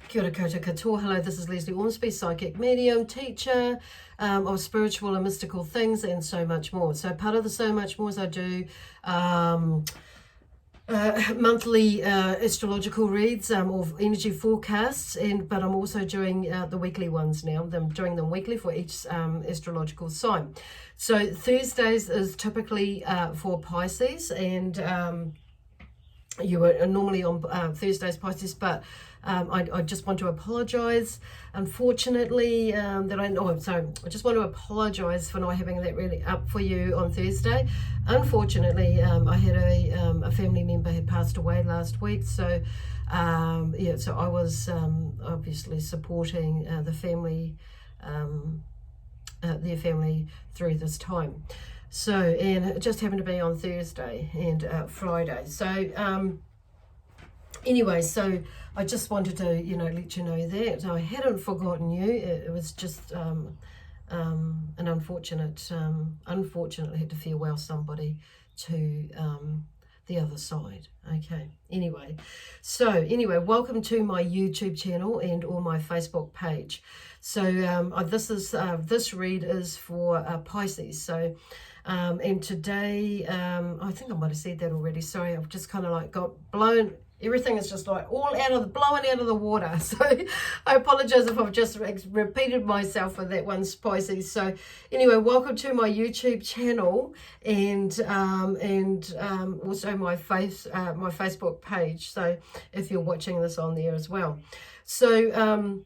Kia ora koutou katoa. Hello, this is Lesley Ormsby, psychic medium, teacher of spiritual and mystical things and so much more. So part of the so much more is I do monthly astrological reads or energy forecasts, but I'm also doing the weekly ones now. I'm doing them weekly for each astrological sign. So Thursdays is typically for Pisces, and you are normally on Thursdays, Pisces, but I just want to apologise, unfortunately, I just want to apologise for not having that really up for you on Thursday. Unfortunately, I had a family member had passed away last week, so yeah, so I was obviously supporting the family, their family through this time. So, and it just happened to be on Thursday and Friday. So, anyway, so I just wanted to, let you know that I hadn't forgotten you. It was just an unfortunate, unfortunately had to farewell somebody to the other side. Okay. Anyway, welcome to my YouTube channel and or my Facebook page. So this read is for Pisces. So. And today, I think I might have said that already. Sorry, I've just kind of like got blown. Everything is just like all blowing out of the water. So I apologize if I've just repeated myself with that one, Pisces. So anyway, welcome to my YouTube channel and also my Facebook page. So if you're watching this on there as well. So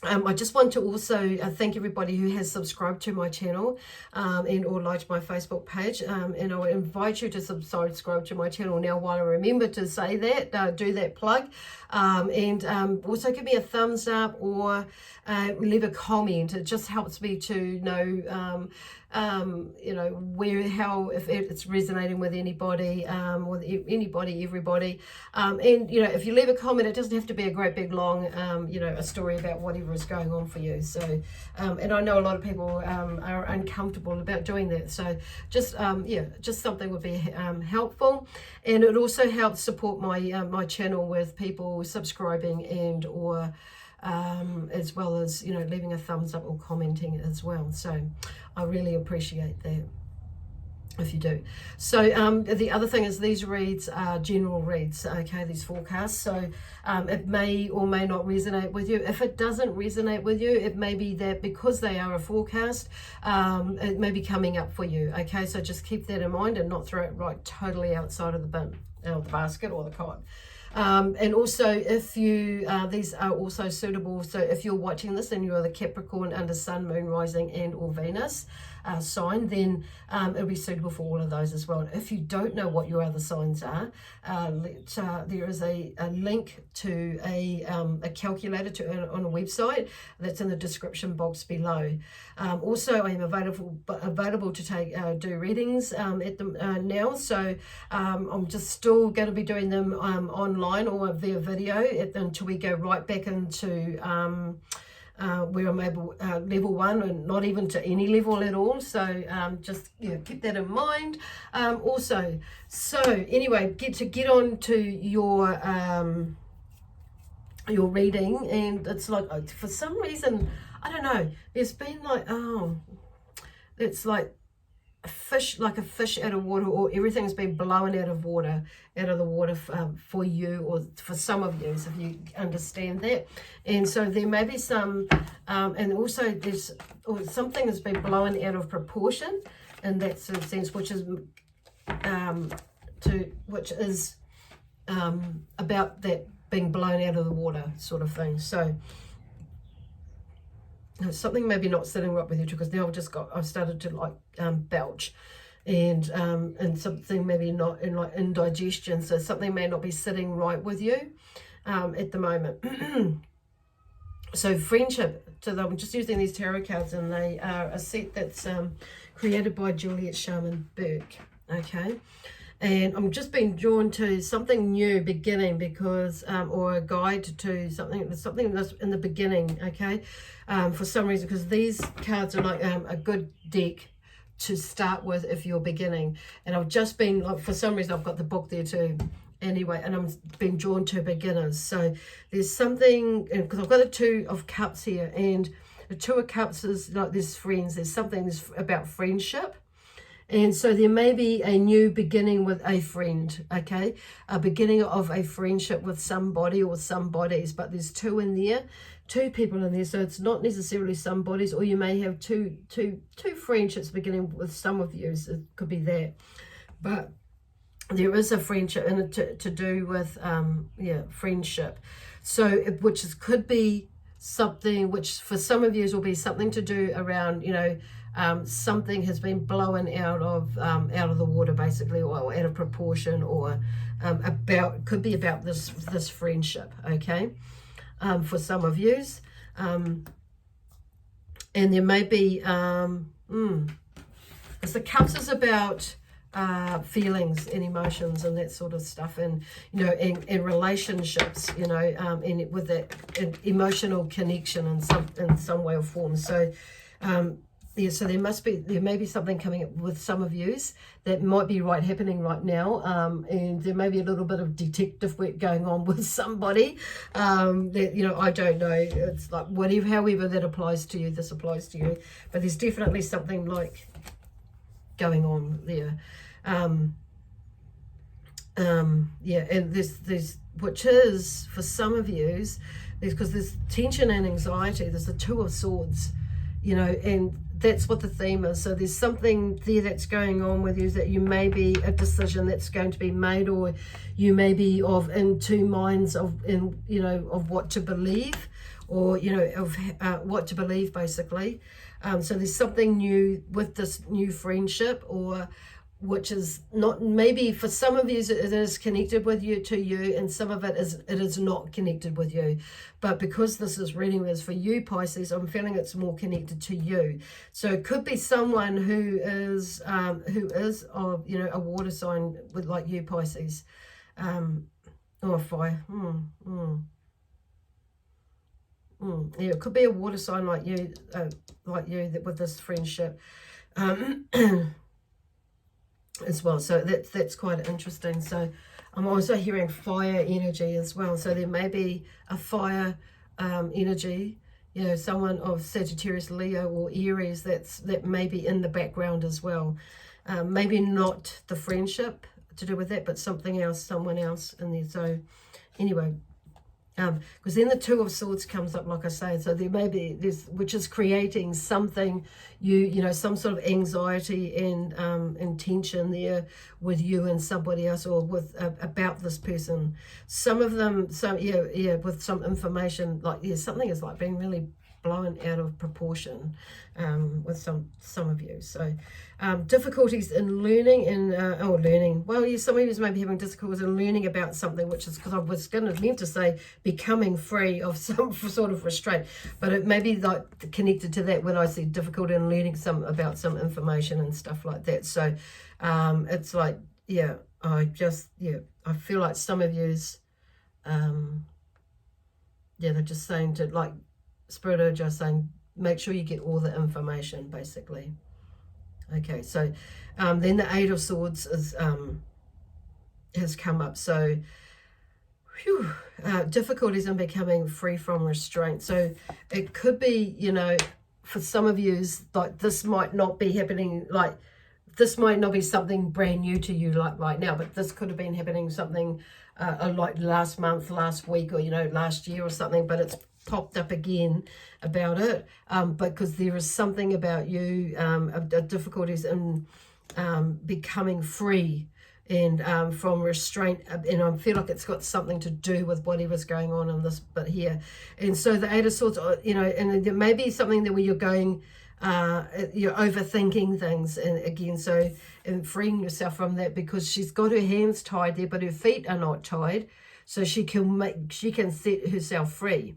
I just want to also thank everybody who has subscribed to my channel and or liked my Facebook page, and I would invite you to subscribe to my channel now while I remember to say that, do that plug, and also give me a thumbs up or leave a comment. It just helps me to know if it's resonating with anybody, everybody, and if you leave a comment, it doesn't have to be a great big long a story about whatever is going on for you. So and I know a lot of people are uncomfortable about doing that, so just something would be helpful, and it also helps support my my channel with people subscribing and or as well as leaving a thumbs up or commenting as well. So I really appreciate that if you do. So the other thing is these reads are general reads, okay, these forecasts. So it may or may not resonate with you. If it doesn't resonate with you, it may be that because they are a forecast, it may be coming up for you, okay? So just keep that in mind and not throw it right totally outside of the bin, or the basket or the cot. And also if you, these are also suitable, so if you're watching this and you're the Capricorn under Sun, Moon, Rising and or Venus sign, then it'll be suitable for all of those as well. If you don't know what your other signs are, there is a link to a calculator on a website that's in the description box below. Also, I am available to take do readings at the now, so I'm just still going to be doing them online or via video until we go right back into where I'm able level 1 and not even to any level at all. So just keep that in mind. Also, so anyway, get on to your reading, and it's like for some reason I don't know. There's been like it's like a fish out of water, or everything's been blown out of the water for you, or for some of you, if you understand that. And so there may be some and also there's something has been blown out of proportion in that sort of sense, which is about that being blown out of the water sort of thing. So something maybe not sitting right with you, because now I've started to like belch, and something maybe not in like indigestion, so something may not be sitting right with you at the moment. So friendship, so I'm just using these tarot cards, and they are a set that's created by Juliet Sharman Burke, okay? And I'm just being drawn to something new beginning, because or a guide to something that's in the beginning, okay? For some reason, because these cards are like a good deck to start with if you're beginning. And I've just been like, for some reason I've got the book there too, anyway, and I'm being drawn to beginners. So there's something, because I've got the Two of Cups here, and the Two of Cups is like there's friends, there's something about friendship. And so there may be a new beginning with a friend, okay? A beginning of a friendship with somebody or some bodies, but there's two in there, two people in there. So it's not necessarily some bodies, or you may have two friendships beginning with some of you. So it could be that. But there is a friendship in it to do with, friendship. So, could be something which for some of you will be something to do around, something has been blown out of the water, basically, or out of proportion, or could be about this friendship, okay, for some of yous, and there may be because the Cups is about feelings and emotions and that sort of stuff, and in relationships, and with that emotional connection in some way or form. So so there may be something coming up with some of yous that might be happening right now, and there may be a little bit of detective work going on with somebody that I don't know. It's like however that applies to you, this applies to you, but there's definitely something like going on there. And there's which is for some of yous, because there's tension and anxiety. There's the Two of Swords, and that's what the theme is. So there's something there that's going on with you, that you may be a decision that's going to be made, or you may be in two minds of what to believe, or of what to believe, basically. So there's something new with this new friendship, or which is not, maybe for some of you it is connected with you, to you, and some of it is not connected with you. But because this is reading is for you, Pisces, I'm feeling it's more connected to you. So it could be someone who is of a water sign with like you, Pisces, or fire. Yeah, it could be a water sign like you that with this friendship. As well, so that's quite interesting. So I'm also hearing fire energy as well. So there may be a fire energy, someone of Sagittarius, Leo, or Aries that may be in the background as well. Maybe not the friendship to do with that, but something else, someone else in there. So anyway, because then the Two of Swords comes up, like I say. So there may be this, which is creating something, some sort of anxiety and tension there with you and somebody else, or with about this person. Some of them, with some information, like something is like being really blown out of proportion with some of you. So difficulties in learning and learning. Well, some of you may be having difficulties in learning about something, which is because I was meant to say becoming free of some sort of restraint, but it may be like connected to that when I say difficult in learning about some information and stuff like that. So it's like, I feel like some of yous, they're just saying to, like, Spirit are just saying, make sure you get all the information, basically. Okay, so then the Eight of Swords has come up. So difficulties in becoming free from restraint. So it could be, for some of you, like this might not be happening, like this might not be something brand new to you like right now, but this could have been happening something like last month, last week, or last year or something, but it's popped up again about it, because there is something about you, difficulties in becoming free and from restraint, and I feel like it's got something to do with whatever's going on in this bit here. And so the Eight of Swords, and there may be something that where you're going, you're overthinking things, and again, so and freeing yourself from that, because she's got her hands tied there, but her feet are not tied, so she can set herself free.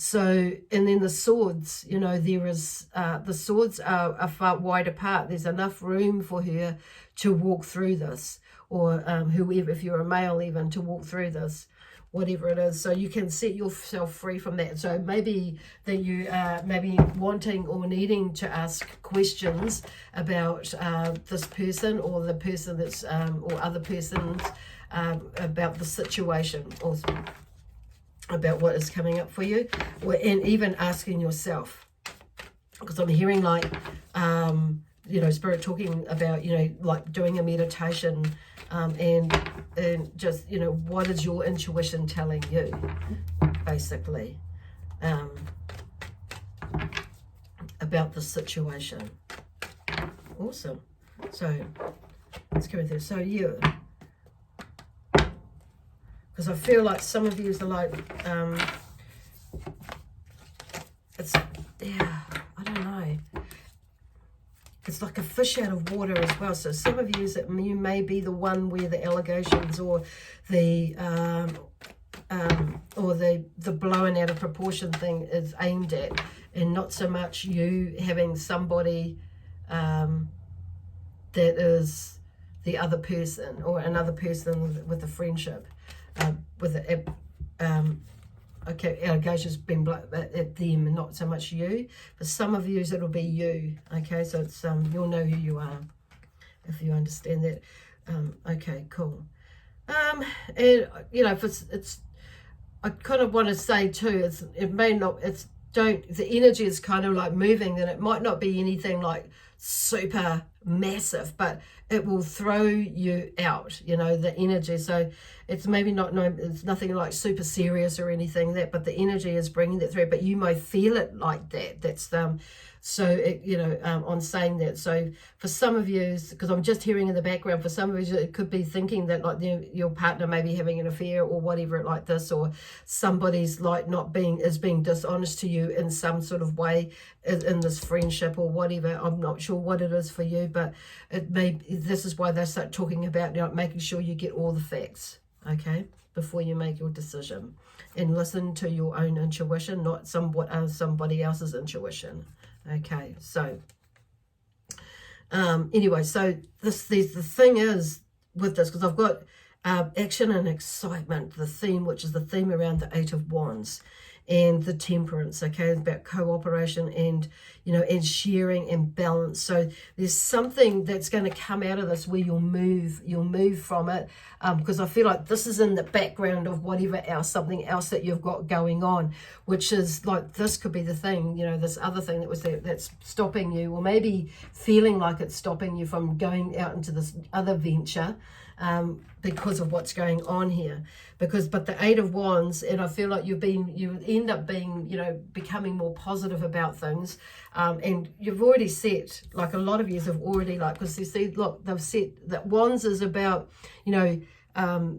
So, and then the swords, there is, the swords are far wide apart. There's enough room for her to walk through this, or whoever, if you're a male even, to walk through this, whatever it is. So you can set yourself free from that. So maybe that you are maybe wanting or needing to ask questions about this person, or the person that's, or other persons about the situation, or about what is coming up for you, and even asking yourself, because I'm hearing like, you know, Spirit talking about, you know, like doing a meditation, and just, you know, what is your intuition telling you, basically, about the situation. Awesome. So let's go through. So you, because I feel like some of you are like, it's, yeah, I don't know. It's like a fish out of water as well. So some of you, you may be the one where the allegations or the blowing out of proportion thing is aimed at, and not so much you having somebody that is the other person, or another person with a friendship, with okay, allegations being at them and not so much you. For some of you, it'll be you. Okay, so it's you'll know who you are if you understand that. Okay, cool. And you know, if it's I kind of want to say too, it may not, the energy is kind of like moving, and it might not be anything like super massive, but it will throw you out, you know, the energy. So it's maybe it's nothing like super serious or anything that, but the energy is bringing that through, but you might feel it like that. That's so it, you know, on saying that. So for some of you, because I'm just hearing in the background, for some of you it could be thinking that like your partner may be having an affair or whatever like this, or somebody's like being dishonest to you in some sort of way in this friendship or whatever. I'm not sure what it is for you, but this is why they start talking about, you know, making sure you get all the facts, okay, before you make your decision, and listen to your own intuition, not somebody else's intuition. Okay, so anyway, so the thing is with this, because I've got action and excitement, the theme, which is the theme around the Eight of Wands, and the Temperance, okay, about cooperation and, you know, and sharing and balance. So there's something that's going to come out of this where you'll move from it, because I feel like this is in the background of whatever else, something else that you've got going on, which is like, this could be the thing, you know, this other thing that was there that's stopping you, or maybe feeling like it's stopping you from going out into this other venture, because of what's going on here. But the Eight of Wands, and I feel like you end up being, you know, becoming more positive about things, and you've already set, like a lot of you have already, like, because you see, look, they've set that Wands is about, you know,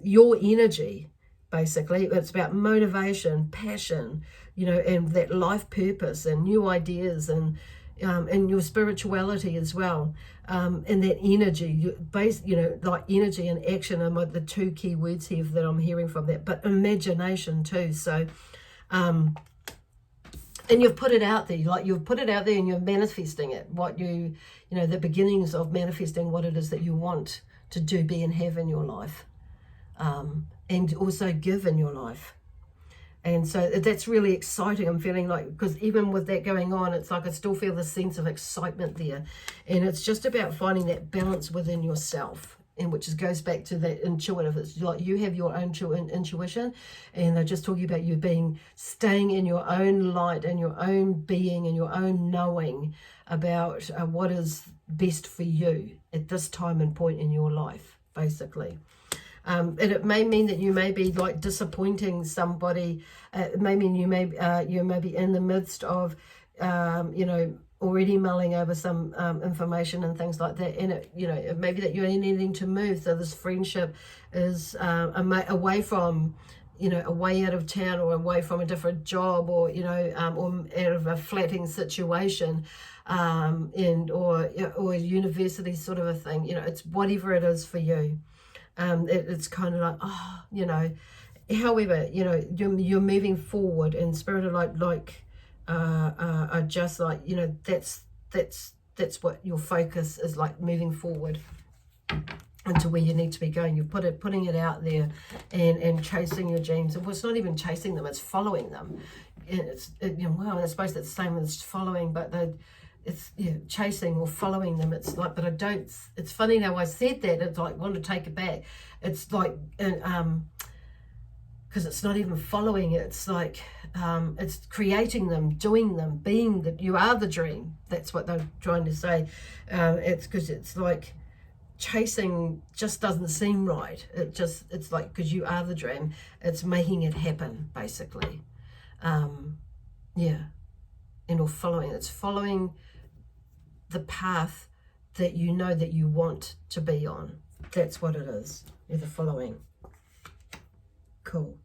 your energy, basically. It's about motivation, passion, you know, and that life purpose and new ideas, and your spirituality as well, and that energy, you know, like energy and action are the two key words here that I'm hearing from that, but imagination too. So, and you've put it out there, like you've put it out there and you're manifesting it, what you know, the beginnings of manifesting what it is that you want to do, be, and have in your life, and also give in your life. And so that's really exciting. I'm feeling like, because even with that going on, it's like I still feel the sense of excitement there. And it's just about finding that balance within yourself, and which goes back to that intuitive. It's like you have your own intuition, and they're just talking about you staying in your own light and your own being and your own knowing about what is best for you at this time and point in your life, basically. And it may mean that you may be like disappointing somebody. It may mean you may be in the midst of, you know, already mulling over some information and things like that. And it, you know, it may be that you're needing to move. So this friendship is away from, you know, away out of town, or away from a different job, or, you know, or out of a flatting situation, or a university sort of a thing. You know, it's whatever it is for you. It's kind of like, oh, you know, however, you know, you're moving forward, and Spirit are just like, you know, that's what your focus is, like, moving forward into where you need to be going. You're putting it out there, and chasing your dreams. Well, it's not even chasing them, it's following them. And you know, well, I suppose that's the same as following, but it's chasing or following them. It's like, but I don't, it's funny now I said that, it's like, want to take it back. It's like, because it's not even following, it's like, it's creating them, doing them, being that you are the dream. That's what they're trying to say. It's because it's like chasing just doesn't seem right. It's like, because you are the dream, it's making it happen, basically. Yeah. And or following, it's following the path that you know that you want to be on. That's what it is. You're the following. Cool.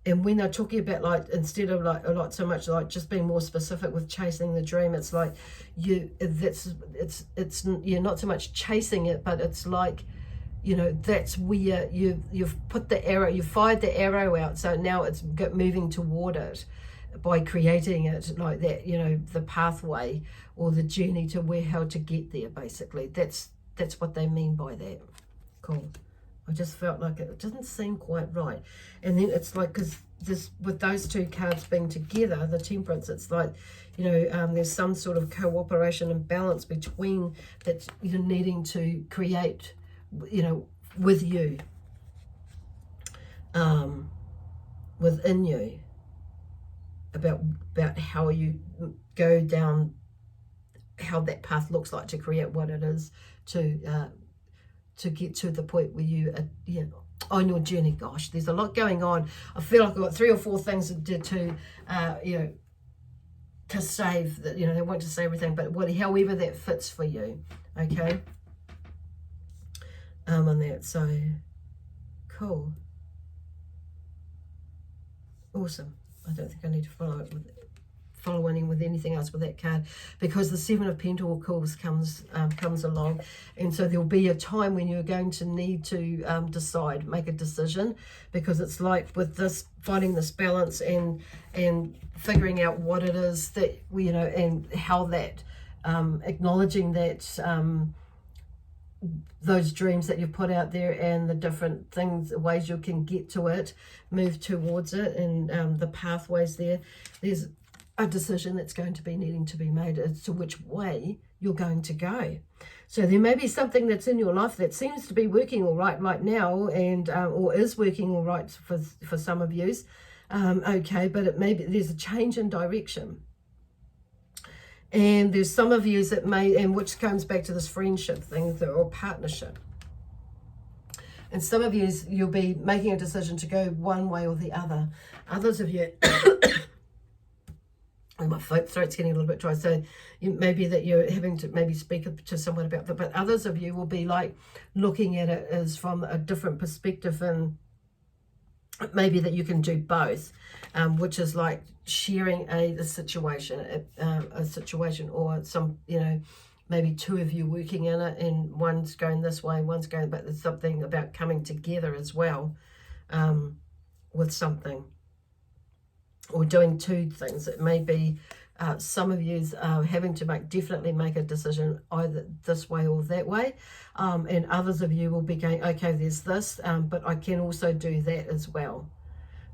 And when they're talking about, like, instead of like so much like just being more specific with chasing the dream, it's like it's you're not so much chasing it, but it's like, you know, that's where you've put the arrow, you fired the arrow out, so now it's moving toward it by creating it like that, you know, the pathway or the journey to how to get there, basically. That's what they mean by that. Cool. I just felt like it doesn't seem quite right. And then it's like, because this, with those two cards being together, the Temperance, it's like, you know, there's some sort of cooperation and balance between that you're needing to create, you know, with you, within you, about how you go down, how that path looks like to create what it is to get to the point where you are, you know, on your journey. Gosh, there's a lot going on. I feel like I've got 3 or 4 things to you know, to save that, you know, they want to say everything, but however that fits for you, okay. On that, so cool, awesome. I don't think I need to follow in with anything else with that card, because the 7 of Pentacles comes along, and so there'll be a time when you're going to need to decide, make a decision, because it's like with this, finding this balance and figuring out what it is that, you know, and how that acknowledging that those dreams that you've put out there and the different things, ways you can get to it, move towards it, and the pathways there. There's a decision that's going to be needing to be made as to which way you're going to go. So there may be something that's in your life that seems to be working all right now, and or is working all right for some of you. Okay, but it may be there's a change in direction. And there's some of you that may, and which comes back to this friendship thing or partnership. And some of you, you'll be making a decision to go one way or the other. Others of you, oh, my throat's getting a little bit dry, so maybe that you're having to maybe speak to someone about that. But others of you will be like looking at it as from a different perspective, and maybe that you can do both, which is like sharing a situation, or some, you know, maybe 2 of you working in it, and one's going this way, one's going, but there's something about coming together as well, with something, or doing 2 things. It may be some of you having to definitely make a decision either this way or that way, and others of you will be going, okay, there's this, but I can also do that as well.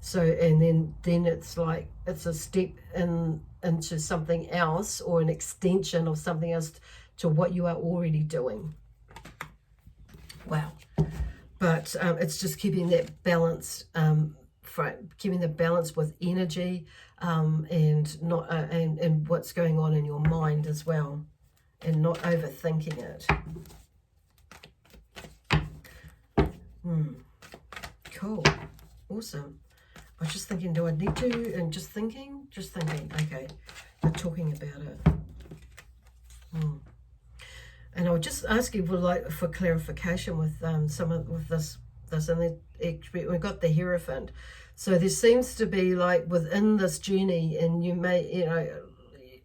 So, and then it's like it's a step into something else, or an extension of something else to what you are already doing. Wow. But it's just keeping that balance, keeping the balance with energy, and not and what's going on in your mind as well, and not overthinking it. Cool. Awesome. I was just thinking, do I need to? And just thinking. Okay, we're talking about it. And I'll just ask you for clarification with this, and we've got the Hierophant. So there seems to be like within this journey, and you may, you know,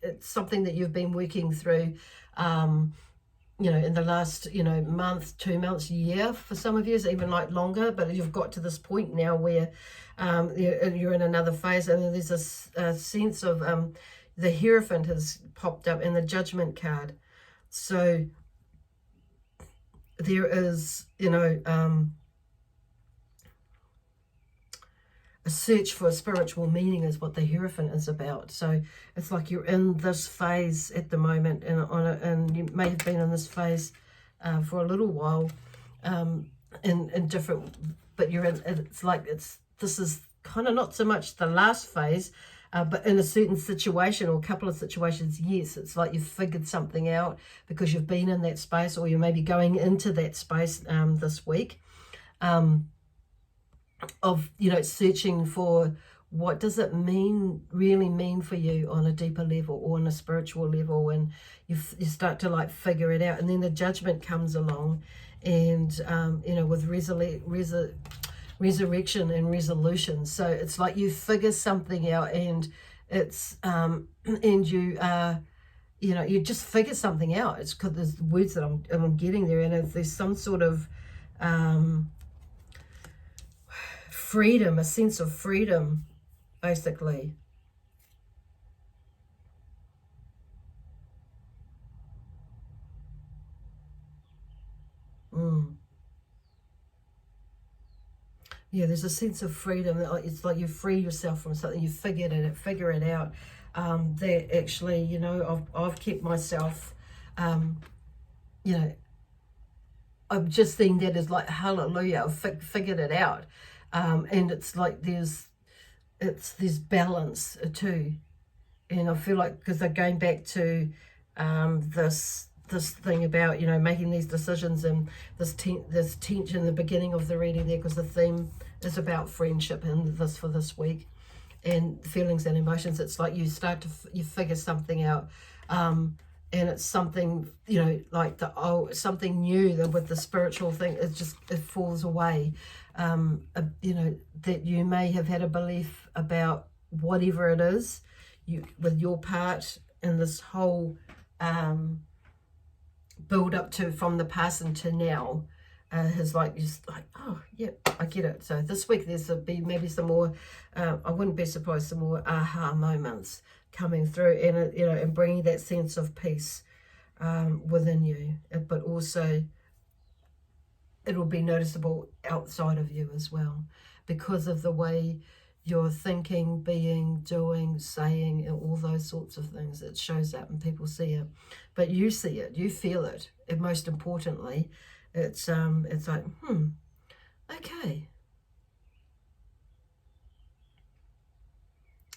it's something that you've been working through, you know, in the last, you know, month, 2 months, year for some of you, even like longer, but you've got to this point now where you're in another phase, and there's a sense of the Hierophant has popped up in the Judgment card. So there is, you know, a search for a spiritual meaning is what the Hierophant is about. So it's like you're in this phase at the moment, and you may have been in this phase for a little while, in different, but you're in, it's like this is kind of not so much the last phase, but in a certain situation or a couple of situations, yes, it's like you've figured something out because you've been in that space, or you may be going into that space this week, of, you know, searching for what does it really mean for you on a deeper level or on a spiritual level, and you start to like figure it out, and then the Judgment comes along, and you know, with resurrection and resolution. So it's like you figure something out, and it's and you you know, you just figure something out. It's because there's words that I'm getting there, and if there's some sort of freedom, a sense of freedom, basically. Yeah, there's a sense of freedom. It's like you free yourself from something. You figure it out. That actually, you know, I've kept myself, you know, I'm just seeing that as like, hallelujah, I've figured it out. And it's like there's balance too. And I feel like, because they're going back to this thing about, you know, making these decisions, and this tension in the beginning of the reading there, because the theme is about friendship and this for this week, and feelings and emotions. It's like you figure something out, and it's something, you know, like something new, that with the spiritual thing, it falls away. You know, that you may have had a belief about whatever it is, with your part in this whole build up to from the past into now, has like just like, oh yeah, I get it. So this week there's maybe some more, I wouldn't be surprised, some more aha moments coming through, and you know, and bringing that sense of peace within you, but also it'll be noticeable outside of you as well, because of the way you're thinking, being, doing, saying, and all those sorts of things. It shows up and people see it, but you see it, you feel it, and most importantly, it's like, okay,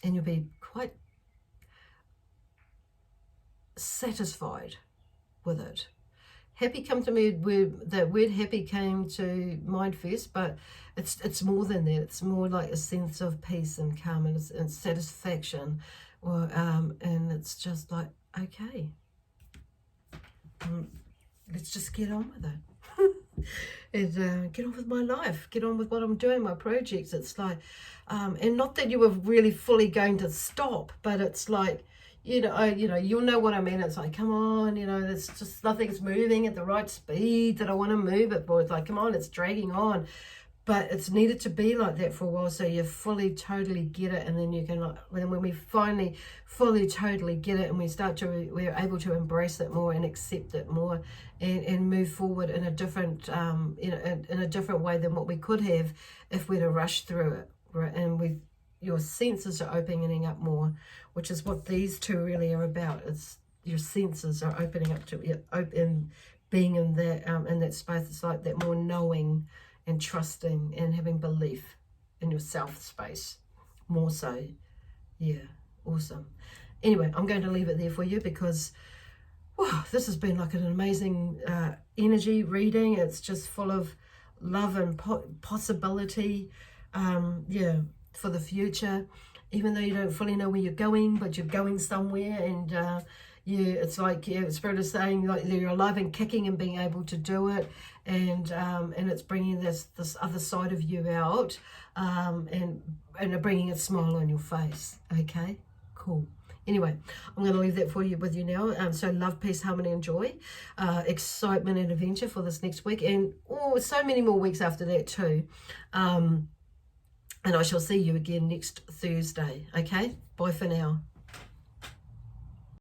and you'll be quite satisfied with it. Happy come to me, that word happy came to mind first, but it's more than that. It's more like a sense of peace and calm and satisfaction, or and it's just like, okay, let's just get on with it. And get on with my life, get on with what I'm doing, my projects. It's like, and not that you were really fully going to stop, but it's like, you know, you'll know what I mean. It's like, come on, you know, there's just nothing's moving at the right speed that I want to move it for. It's like, come on, it's dragging on. But it's needed to be like that for a while, so you fully, totally get it, and then you can, when we finally fully, totally get it, and we're able to embrace it more and accept it more, and move forward in a different, you know, in a different way than what we could have if we'd have rushed through it, right? And your senses are opening up more, which is what these two really are about. It's your senses are opening up to open, being in that space. It's like that more knowing and trusting and having belief in yourself space more so. Yeah, awesome. Anyway, I'm going to leave it there for you, because wow, this has been like an amazing energy reading. It's just full of love and possibility. Yeah, for the future, even though you don't fully know where you're going, but you're going somewhere, and yeah, it's like, yeah, Spirit is saying like you're alive and kicking and being able to do it, and it's bringing this other side of you out, and bringing a smile on your face. Okay, cool. Anyway, I'm going to leave that with you now. So love, peace, harmony, and joy, excitement and adventure for this next week, and so many more weeks after that too. And I shall see you again next Thursday. Okay, bye for now.